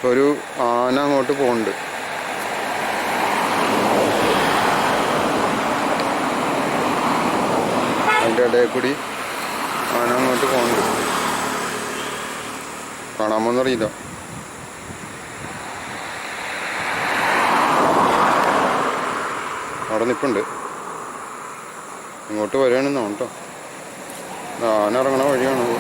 ഒരു ആന അങ്ങോട്ട് പോകുന്നുണ്ട്. അതിൻ്റെ ഇടയിൽ കൂടി ആന അങ്ങോട്ട് പോകുന്നുണ്ട്. കാണാമോന്നറിയില്ല. അവിടെ നിൽപ്പുണ്ട്. ഇങ്ങോട്ട് വരികയാണെന്നാണ് കേട്ടോ. ആന ഇറങ്ങണ വഴിയാണത്.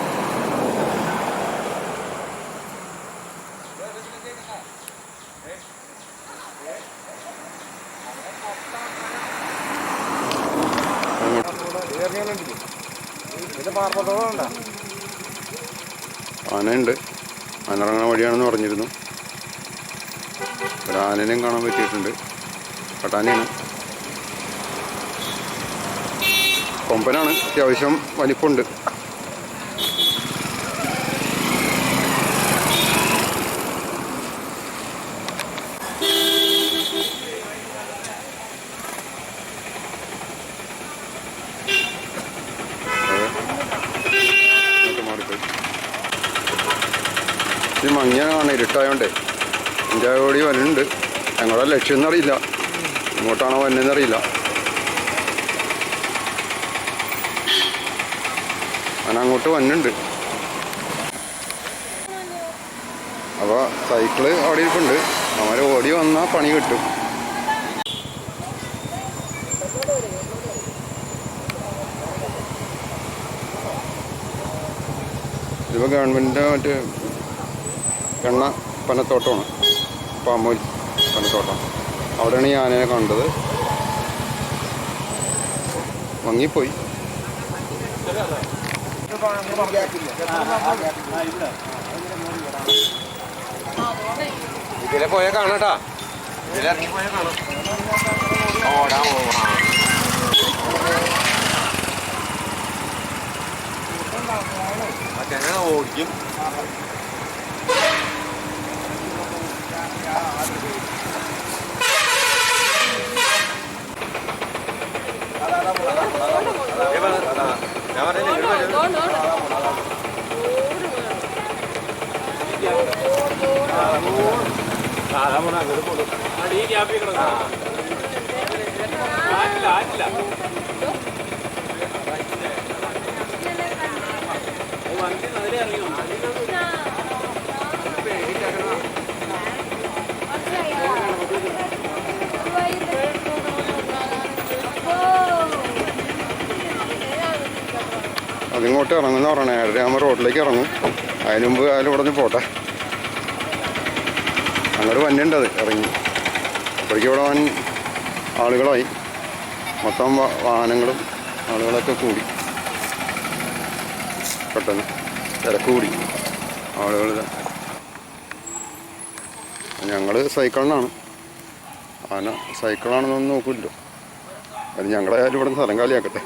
ആനയുണ്ട്. ആന ഇറങ്ങണ വഴിയാണെന്ന് പറഞ്ഞിരുന്നു. ഒരു ആനനെയും കാണാൻ പറ്റിയിട്ടുണ്ട്. പട്ടാനയാണ്. കൊമ്പനാണ്. അത്യാവശ്യം വലിപ്പമുണ്ട്. ഈ മഞ്ഞാണ്, ഇരുട്ടായോണ്ടേ എൻ്റെ ഓടി വന്നുണ്ട്. ഞങ്ങളുടെ ലക്ഷ്യം എന്നറിയില്ല, ഇങ്ങോട്ടാണോ വന്നതെന്നറിയില്ല. ഞാൻ അങ്ങോട്ട് വന്നുണ്ട്. അപ്പോൾ സൈക്കിള് അവിടെ ഇരിപ്പുണ്ട്. അവൻ ഓടി വന്നാൽ പണി കിട്ടും. ഇതിപ്പോൾ ഗവൺമെൻറ്റിൻ്റെ മറ്റേ എണ്ണ പനത്തോട്ടമാണ്, പാമോയിൽ പനത്തോട്ടം. അവിടെയാണ് ഈ ആനയെ കണ്ടത്. മങ്ങിപ്പോയി. ഇതിലെ പോയാൽ കാണാട്ടാ. ഇതിലിറങ്ങി പോയാൽ കാണാം. ഓടാ മറ്റേ ഓടിക്കും. അതിങ്ങോട്ട് ഇറങ്ങുന്ന പറയണേ. 7:30 റോഡിലേക്ക് ഇറങ്ങും. അതിന് മുമ്പ് അതിൽ ഇവിടെ നിന്ന് പോട്ടെ. അങ്ങോട്ട് വന്നിട്ടുണ്ട്. അത് ഇറങ്ങി അപ്പോഴേക്കും ഇവിടെ വൻ ആളുകളായി. മൊത്തം വാഹനങ്ങളും ആളുകളൊക്കെ കൂടി. പെട്ടെന്ന് തിരക്ക് കൂടി ആളുകൾ. ഞങ്ങൾ സൈക്കിളിനാണ്. ആന സൈക്കിളാണെന്നൊന്നും നോക്കില്ലല്ലോ. അത് ഞങ്ങളുടെ ആയാലും ഇവിടെ നിന്ന് സ്ഥലം കാലിയാക്കട്ടെ.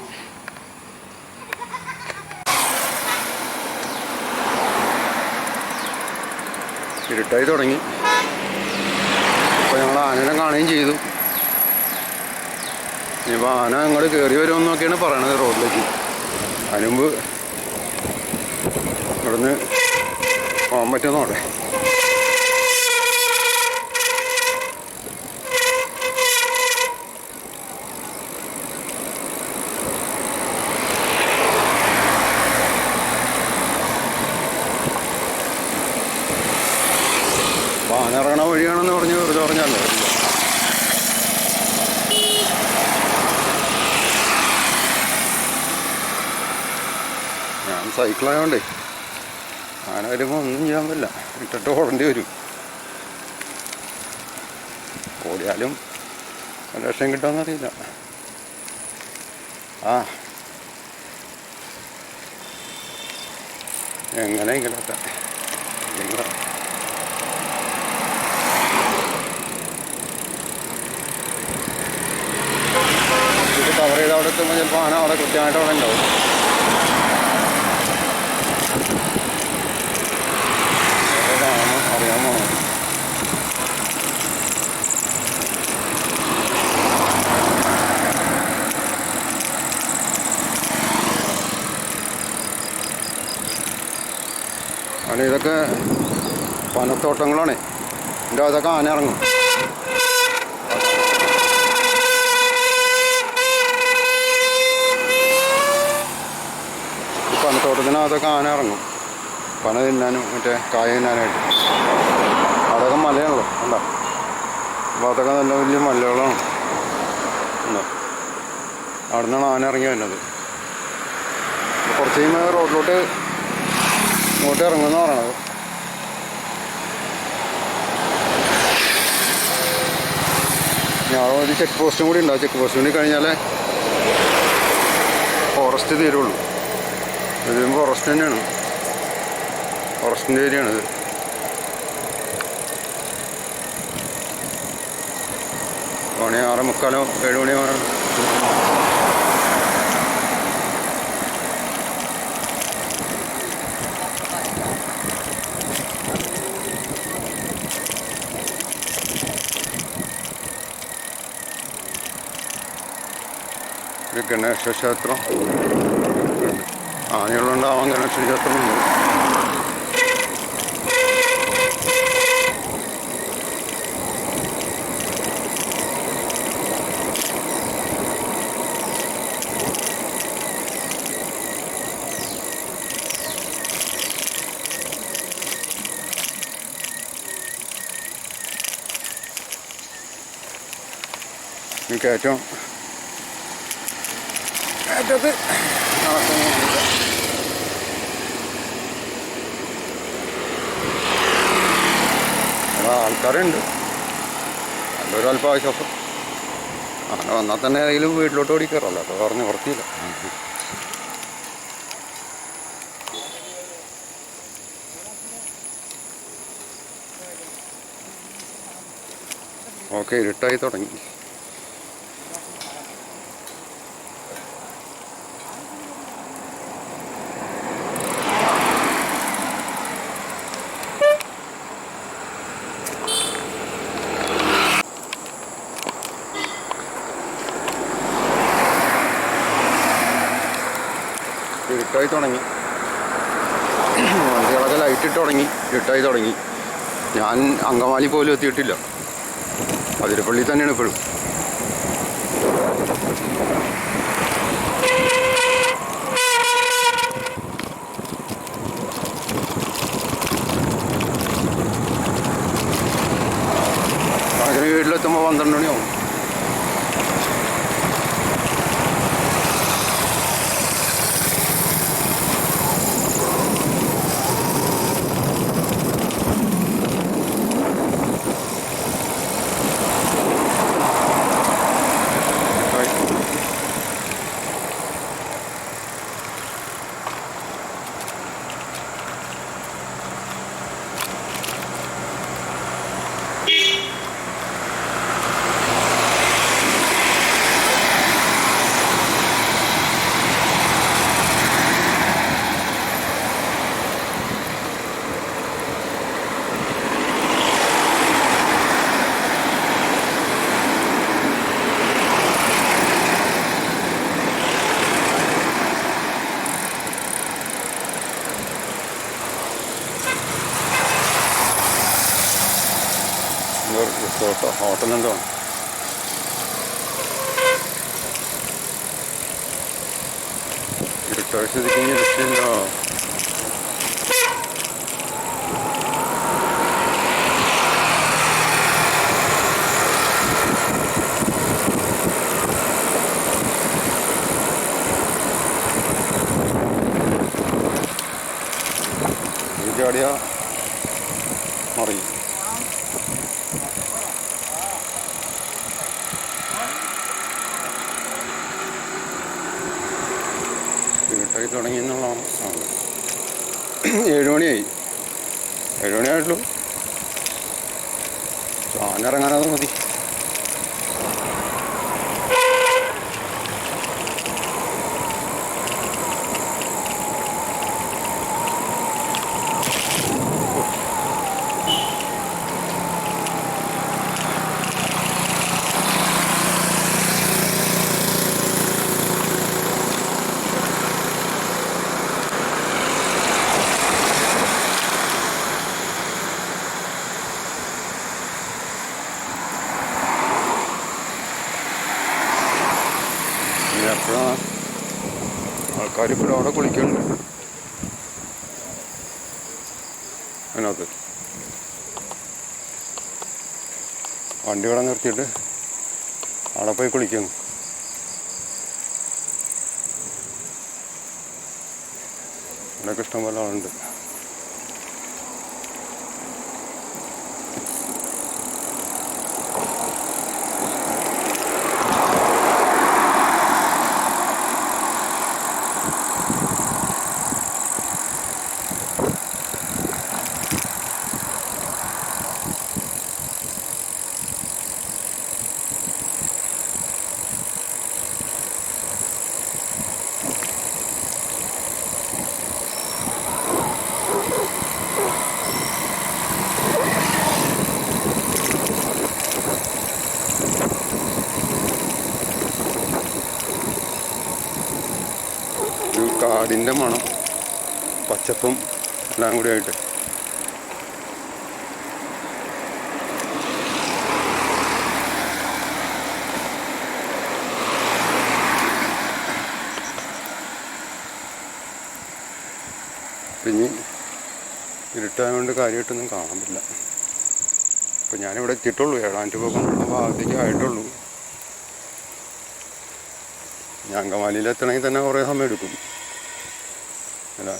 ഇരുട്ടായി തുടങ്ങി. അപ്പോൾ ഞങ്ങൾ ആനനെ കാണുകയും ചെയ്തു. ഇനിയിപ്പോൾ ആന അങ്ങോട്ട് കയറി വരുമെന്നൊക്കെയാണ് പറയണത് റോഡിലേക്ക്. അതിനുമുമ്പ് ഇവിടുന്ന് പോകാൻ പറ്റുമെന്നോട്ടെ. ആന ഇറങ്ങണ വഴിയാണെന്ന് പറഞ്ഞ് വെറുതെ പറഞ്ഞല്ലോ. ഞാൻ സൈക്കിളായതുകൊണ്ടേ ആന വരുമ്പോൾ ഒന്നും ചെയ്യാൻ പറ്റില്ല. ഇട്ടിട്ട് ഓടേണ്ടി വരും. ഓടിയാലും ലക്ഷം കിട്ടുമെന്നറിയില്ല. എങ്ങനെ ഇങ്ങനെയൊക്കെ ഇത് കവർ ചെയ്ത് അവിടെ എത്തുമ്പോൾ ചിലപ്പോൾ ആന അവിടെ കൃത്യമായിട്ട് അവിടെ ഉണ്ടാവും. അറിയാൻ പോകണം. അവിടെ ഇതൊക്കെ പനത്തോട്ടങ്ങളാണ്. എൻ്റെ അതൊക്കെ ആന ഇറങ്ങും. പനത്തോട്ടത്തിനകത്തൊക്കെ ആന ഇറങ്ങും, പന തിന്നാനും മറ്റേ കായ തിന്നാനായിട്ട്. അതൊക്കെ മലയാണല്ലോ ഉണ്ടോ, അപ്പോൾ അതൊക്കെ നല്ല വലിയ മലകളാണ് ഉണ്ടോ. അവിടെ നിന്നാണ് ആന ഇറങ്ങി വരുന്നത്. കുറച്ച് കഴിയുമ്പോൾ റോഡിലോട്ട് ഇങ്ങോട്ട് ഇറങ്ങുമെന്ന് പറയണത്. ഞാൻ ഒരു ചെക്ക് പോസ്റ്റും കൂടി ഉണ്ട്. ആ ചെക്ക് പോസ്റ്റും കൂടി കഴിഞ്ഞാലേ ഫോറസ്റ്റ് തീരുള്ളൂ. ഇതിലും ഫോറസ്റ്റ് തന്നെയാണ്, ഫോറസ്റ്റിൻ്റെ ഏരിയയാണിത്. മണി 6:45 7 മണിയാണ്. ഒരു ഗണേശ ക്ഷേത്രം, ആനകളുണ്ടാവാൻ ഗണേശ ക്ഷേത്രമുണ്ട്. ഈ കയറ്റം കയറ്റത്ത് നടക്കുന്നില്ല. ആൾക്കാരുണ്ട്, നല്ലൊരു അല്പാശ്വാസം. അങ്ങനെ വന്നാൽ തന്നെ ഏതെങ്കിലും വീട്ടിലോട്ട് ഓടി കയറല്ലോ, അപ്പോൾ പറഞ്ഞ് നിർത്തിയില്ല. ഓക്കെ, ഇരുട്ടായി തുടങ്ങി. ഇരുട്ടായി തുടങ്ങി, വണ്ടികളൊക്കെ ലൈറ്റ് ഇട്ട് തുടങ്ങി, ഇരുട്ടായി തുടങ്ങി. ഞാൻ അങ്കമാലി പോലും എത്തിയിട്ടില്ല, അതിരപ്പള്ളി തന്നെയാണ് ഇപ്പോഴും. അങ്ങനെ വീട്ടിലെത്തുമ്പോൾ 12 മണിയാവും. റിസോർട്ടോ ഹോട്ടലെന്തോ ആണ്. ഇരുട്ടാഴ്ച ഇരിക്കുന്ന രക്ഷയില്ല. ചാടിയ മറിയും. ഇരുട്ടായി തുടങ്ങി എന്നുള്ളതാണ്. 7 മണിയായി, 7 മണിയായിട്ടുള്ളൂ. ആന ഇറങ്ങാനത് മതി. ആൾക്കാർ ഇപ്പോൾ അവിടെ കുളിക്കുന്നുണ്ട് അതിനകത്ത്. വണ്ടി ഇവിടെ നിർത്തിയിട്ട് അവിടെ പോയി കുളിക്കുന്നു. ഇവിടെയൊക്കെ ഇഷ്ടംപോലെ ആളുണ്ട്. കാടിൻ്റെ മണം, പച്ചപ്പും എല്ലാം കൂടി ആയിട്ട് പിന്നെ ഇരുട്ടായതുകൊണ്ട് കാര്യമായിട്ടൊന്നും കാണാൻ പറ്റില്ല. ഇപ്പം ഞാനിവിടെ എത്തിയിട്ടുള്ളൂ, ഏഴാറ്റുപുഴ ഭാഗത്തേക്ക് ആയിട്ടുള്ളൂ. ഞാൻ അങ്കമാലിയിലെത്തണമെങ്കിൽ തന്നെ കുറേ സമയം എടുക്കും അല്ല.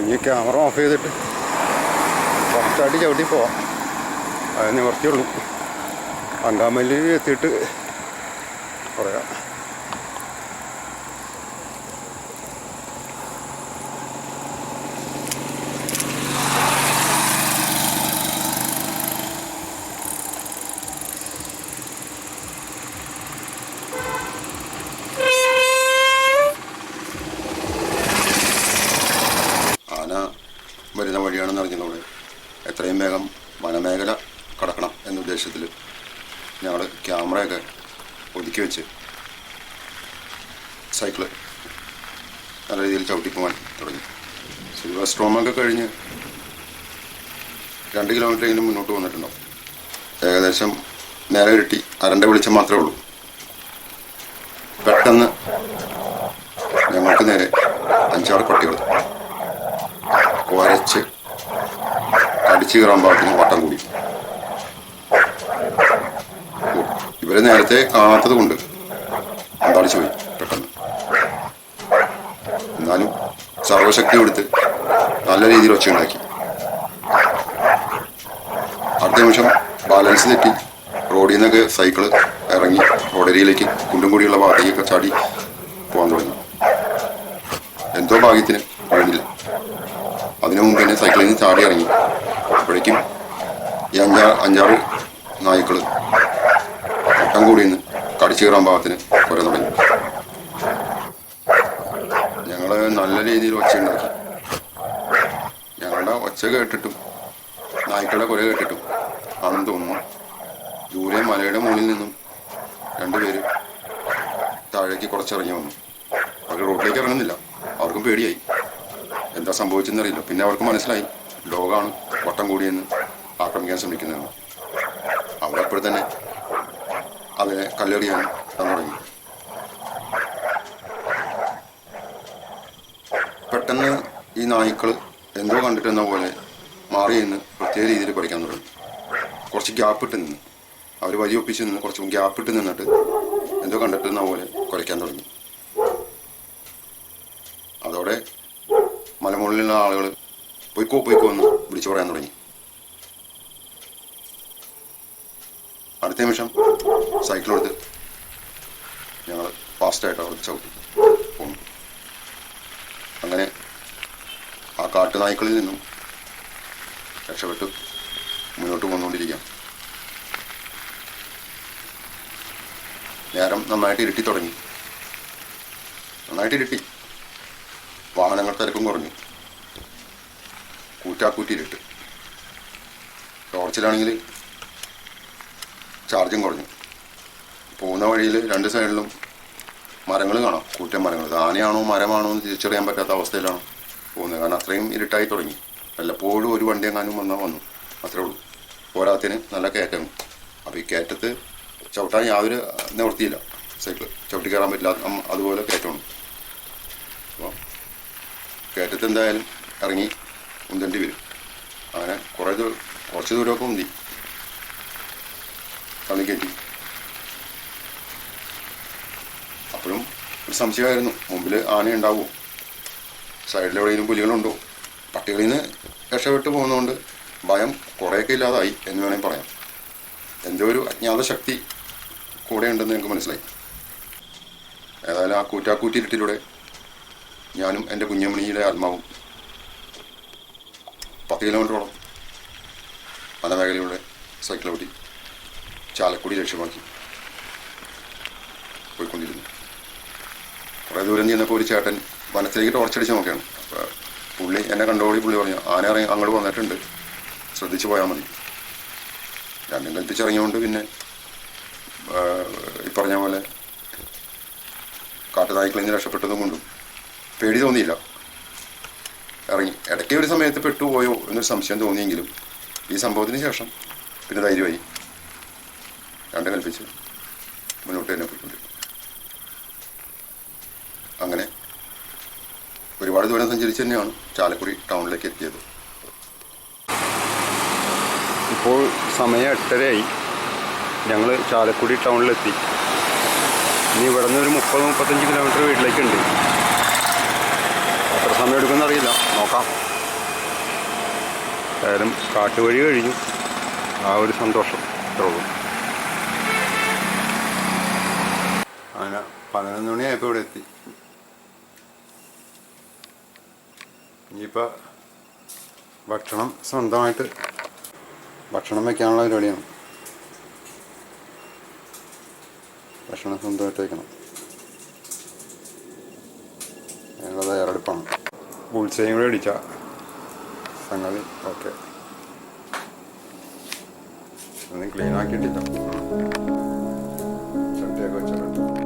ഇനി ക്യാമറ ഓഫ് ചെയ്തിട്ട് ഫസ്റ്റായിട്ട് ചവിട്ടി പോവാം. അത് നിവർത്തിയുള്ളൂ. അങ്കമാലിയിൽ എത്തിയിട്ട് പറയാം. വരുന്ന വഴിയാണെന്ന് അറിഞ്ഞതോടെ എത്രയും വേഗം വനമേഖല കടക്കണം എന്ന ഉദ്ദേശത്തിൽ ഞങ്ങൾ ക്യാമറയൊക്കെ ഒതുക്കി വെച്ച് സൈക്കിള് നല്ല രീതിയിൽ ചവിട്ടിപ്പോകാൻ തുടങ്ങി. സിൽവർ സ്ട്രോമൊക്കെ കഴിഞ്ഞ് 2 കിലോമീറ്ററെങ്കിലും മുന്നോട്ട് വന്നിട്ടുണ്ടാവും. ഏകദേശം നേരെ കിട്ടി അരൻ്റെ വെളിച്ചം മാത്രമേ ഉള്ളൂ. പെട്ടെന്ന് ഞങ്ങൾക്ക് നേരെ 5-6 പട്ടികൾ കുരച്ച് കടിച്ചു കയറാൻ പാകത്തിന് വട്ടം കൂടി. ഇവരെ നേരത്തെ കാണാത്തത് കൊണ്ട് അന്താളിച്ചു പോയി പെട്ടെന്ന്. എന്നാലും സർവശക്തി കൊടുത്ത് നല്ല രീതിയിൽ ഒച്ചയുണ്ടാക്കി. അടുത്ത നിമിഷം ബാലൻസ് തെറ്റി റോഡിൽ നിന്നൊക്കെ സൈക്കിള് ഇറങ്ങി റോഡരിയിലേക്ക് കുണ്ടും കൂടിയുള്ള ഭാഗത്തേക്കൊക്കെ ചാടി പോകാൻ തുടങ്ങി. എന്തോ ഭാഗ്യത്തിന് വീണില്ല. അതിനു മുമ്പ് തന്നെ സൈക്കിളിൽ നിന്ന് ചാടി ഇറങ്ങി. അപ്പോഴേക്കും ഈ 5-6 നായ്ക്കൾ വട്ടം കൂടി നിന്ന് കടിച്ചു കയറാൻ ഭാഗത്തിന് കുര തുടങ്ങി. ഞങ്ങൾ നല്ല രീതിയിൽ ഒച്ചയുണ്ടാക്കി. ഞങ്ങളുടെ ഒച്ച കേട്ടിട്ടും നായ്ക്കളുടെ കുര കേട്ടിട്ടും ആണെന്ന് തോന്നുന്നു ദൂരെ മലയുടെ മുകളിൽ നിന്നും 2 പേര് താഴേക്ക് കുറച്ചിറങ്ങി വന്നു. അവർ റോഡിലേക്ക് ഇറങ്ങുന്നില്ല. അവർക്കും പേടിയായി. എന്താ സംഭവിച്ചെന്നറിയില്ല. പിന്നെ അവർക്ക് മനസ്സിലായി ഡോഗാണ് വട്ടം കൂടിയെന്ന് ആക്രമിക്കാൻ ശ്രമിക്കുന്നതെന്ന്. അവരപ്പോൾ തന്നെ അതിനെ കല്ലെറിയാൻ തുടങ്ങി. പെട്ടെന്ന് ഈ നായ്ക്കൾ എന്തോ കണ്ടിട്ടെന്ന പോലെ മാറി നിന്ന് പ്രത്യേക രീതിയിൽ പഠിക്കാൻ തുടങ്ങി. കുറച്ച് ഗ്യാപ്പിട്ട് നിന്ന് അവർ വലിയൊപ്പിച്ച് നിന്ന് കുറച്ച് ഗ്യാപ്പിട്ട് നിന്നിട്ട് എന്തോ കണ്ടിട്ടെന്ന പോലെ കുരയ്ക്കാൻ തുടങ്ങി. അതോടെ മലമുകളിലുള്ള ആളുകൾ പൊയ്ക്കോ എന്ന് വിളിച്ചു പറയാൻ തുടങ്ങി. അടുത്ത നിമിഷം സൈക്കിളെടുത്ത് ഞങ്ങൾ ഫാസ്റ്റായിട്ട് അവിടെ ചവിട്ടി പോന്നു. അങ്ങനെ ആ കാട്ടുനായ്ക്കളിൽ നിന്നും രക്ഷപ്പെട്ട് മുന്നോട്ട് പോന്നുകൊണ്ടിരിക്കാം. നേരം നന്നായിട്ട് ഇരുട്ടി തുടങ്ങി. നന്നായിട്ട് ഇരുട്ടി. വാഹനങ്ങൾ തിരക്കും കുറഞ്ഞു. കൂറ്റാക്കൂറ്റിരുട്ട്. ടോർച്ചിലാണെങ്കിൽ ചാർജും കുറഞ്ഞു. പോകുന്ന വഴിയിൽ 2 സൈഡിലും മരങ്ങൾ കാണാം, കൂറ്റൻ മരങ്ങൾ. ഇത് ആനയാണോ മരമാണോ എന്ന് തിരിച്ചറിയാൻ പറ്റാത്ത അവസ്ഥയിലാണ് പോകുന്നത്. കാരണം അത്രയും ഇരുട്ടായി തുടങ്ങി. വല്ലപ്പോഴും ഒരു വണ്ടി എങ്ങാനും വന്നു, അത്രേ ഉള്ളൂ. പോരാത്തിന് നല്ല കയറ്റം. അപ്പോൾ ഈ കയറ്റത്ത് ചവിട്ടാൻ യാതൊരു നിവൃത്തിയില്ല. സൈക്കിൾ ചവിട്ടി കയറാൻ പറ്റില്ല, അതുപോലെ കയറ്റമാണ്. അപ്പോൾ കയറ്റത്ത് എന്തായാലും ഇറങ്ങി ഉന്തേണ്ടി വരും. അങ്ങനെ കുറച്ച് ദൂരമൊക്കെ ഉന്തി തള്ളിക്കയറ്റി. അപ്പോഴും ഒരു സംശയമായിരുന്നു, മുമ്പിൽ ആന ഉണ്ടാവുമോ, സൈഡിൽ എവിടെയെങ്കിലും പുലികളുണ്ടോ. പട്ടികളിൽ നിന്ന് രക്ഷപ്പെട്ട് പോകുന്നതുകൊണ്ട് ഭയം കുറേയൊക്കെ ഇല്ലാതായി എന്ന് വേണമെങ്കിൽ പറയാം. എന്തോ ഒരു അജ്ഞാത ശക്തി കൂടെ ഉണ്ടെന്ന് എനിക്ക് മനസ്സിലായി. ഏതായാലും ആ കൂറ്റാക്കൂറ്റിരുട്ടിലൂടെ ഞാനും എൻ്റെ കുഞ്ഞമണിയുടെ ആത്മാവും 10 കിലോമീറ്ററോളം വനമേഖലയിലൂടെ സൈക്കിൾ ഓടി ചാലക്കുടി ലക്ഷ്യമാക്കി പോയിക്കൊണ്ടിരുന്നു. കുറേ ദൂരം ചെന്നപ്പോൾ ഒരു ചേട്ടൻ വനത്തിലേക്ക് ടോർച്ചടിച്ച് നോക്കുകയാണ്. അപ്പോൾ പുള്ളി എന്നെ കണ്ടോടി പുള്ളി പറഞ്ഞു, ആന ഇറങ്ങി അങ്ങോട്ട് വന്നിട്ടുണ്ട്, ശ്രദ്ധിച്ച് പോയാൽ മതി. രണ്ടും കൽപ്പിച്ചിറങ്ങിയോണ്ട് പിന്നെ ഈ പറഞ്ഞ പോലെ കാട്ടുനായ്ക്കളിൽ നിന്ന് രക്ഷപ്പെട്ടതും കൊണ്ടും പേടി തോന്നിയില്ല. ഇറങ്ങി. ഇടയ്ക്ക് ഒരു സമയത്ത് പെട്ടുപോയോ എന്നൊരു സംശയം തോന്നിയെങ്കിലും ഈ സംഭവത്തിന് ശേഷം പിന്നെ ധൈര്യമായി രണ്ടും കൽപ്പിച്ച് മുന്നോട്ട് തന്നെ പോയിക്കൊണ്ടിരുന്നു. അങ്ങനെ ഒരുപാട് ദൂരം സഞ്ചരിച്ച് തന്നെയാണ് ചാലക്കുടി ടൗണിലേക്ക് എത്തിയത്. ഇപ്പോൾ സമയം 8:30 ഞങ്ങൾ ചാലക്കുടി ടൗണിലെത്തി. ഇനി ഇവിടെ നിന്ന് ഒരു 30-35 കിലോമീറ്റർ വീട്ടിലേക്കുണ്ട്. എത്ര സമയം എടുക്കുമെന്ന് അറിയില്ല, നോക്കാം. ഏതായാലും കാട്ടുവഴി കഴിഞ്ഞു, ആ ഒരു സന്തോഷം ഇത്രേ ഉള്ളൂ. അങ്ങനെ 11 മണിയായപ്പോൾ ഇവിടെ എത്തി. ഇനിയിപ്പോൾ ഭക്ഷണം സ്വന്തമായിട്ട് ഭക്ഷണം വയ്ക്കാനുള്ള പരിപാടിയാണ്. ഭക്ഷണം സ്വന്തമായിട്ട് വയ്ക്കണം, അതിനുള്ള തയ്യാറെടുപ്പാണ്. ബുൾസയും കൂടെ അടിച്ച സംഗതി ഓക്കെ. ഒന്നും ക്ലീൻ ആക്കിയിട്ടില്ല, ചട്ടിയൊക്കെ വെച്ചിട്ടുണ്ട്.